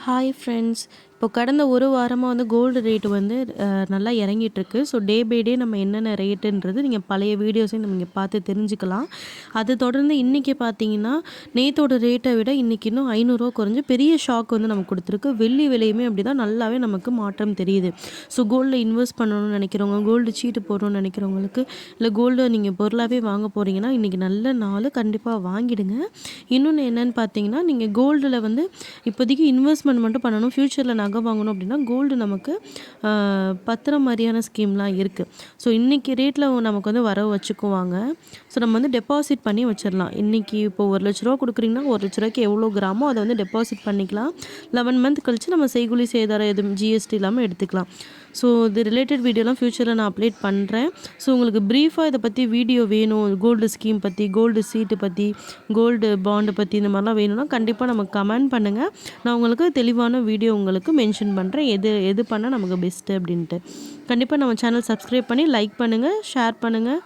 Hi friends. இப்போ கடந்த ஒரு வாரமா வந்து கோல்டு ரேட் வந்து நல்லா இறங்கிட்டுருக்கு. ஸோ டே பை டே நம்ம என்னென்ன ரேட்டுன்றது நீங்கள் பழைய வீடியோஸையும் நீங்க பார்த்து தெரிஞ்சுக்கலாம். அது தொடர்ந்து இன்றைக்கி பார்த்தீங்கன்னா, நேத்தோட ரேட்டை விட இன்றைக்கி இன்னும் ரூ. 500 குறைஞ்சு பெரிய ஷாக் வந்து நமக்கு கொடுத்துருக்கு. வெள்ளி விலையுமே அப்படி தான் நல்லாவே நமக்கு மாற்றம் தெரியுது. ஸோ கோல்டில் இன்வெஸ்ட் பண்ணணும்னு நினைக்கிறவங்க, கோல்டு சீட்டு போடணும்னு நினைக்கிறவங்களுக்கு, இல்லை கோல்டு நீங்கள் பொருளாகவே வாங்க போகிறீங்கன்னா இன்றைக்கி நல்ல நாள், கண்டிப்பாக வாங்கிடுங்க. இன்னொன்று என்னென்னு பார்த்தீங்கன்னா, நீங்கள் கோல்டில் வந்து இப்போதைக்கு இன்வெஸ்ட்மெண்ட் மட்டும் பண்ணணும். ஃப்யூச்சரில் நகை வாங்கணும் அப்படின்னா கோல்டு நமக்கு பத்திரம் மாதிரியான ஸ்கீம்லாம் இருக்குது. ஸோ இன்றைக்கி ரேட்டில் நமக்கு வந்து வரவு வச்சுக்குவாங்க. ஸோ நம்ம வந்து டெபாசிட் பண்ணி வச்சிடலாம். இன்றைக்கி இப்போ ரூ. 1,00,000 கொடுக்குறீங்கன்னா ரூ. 1,00,000க்கு எவ்வளோ கிராமோ அதை வந்து டெபாசிட் பண்ணிக்கலாம். 11 மந்த் கழித்து நம்ம செய்கூலி சேதாரம் எதுவும் ஜிஎஸ்டி இல்லாமல் எடுத்துக்கலாம். ஸோ இது ரிலேட்டட் வீடியோலாம் ஃப்யூச்சரில் நான் அப்டேட் பண்ணுறேன். ஸோ உங்களுக்கு ப்ரீஃபாக இதை பற்றி வீடியோ வேணும், கோல்டு ஸ்கீம் பற்றி, கோல்டு சீட்டு பற்றி, கோல்டு பாண்டு பற்றி இந்த மாதிரிலாம் வேணும்னா கண்டிப்பாக நமக்கு கமெண்ட் பண்ணுங்கள். நான் உங்களுக்கு தெளிவான வீடியோ உங்களுக்கு மென்ஷன் பண்ணுறேன், எது பண்ணால் நமக்கு பெஸ்ட்டு அப்படின்ட்டு. கண்டிப்பாக நம்ம சேனல் சப்ஸ்கிரைப் பண்ணி லைக் பண்ணுங்கள், ஷேர் பண்ணுங்கள்.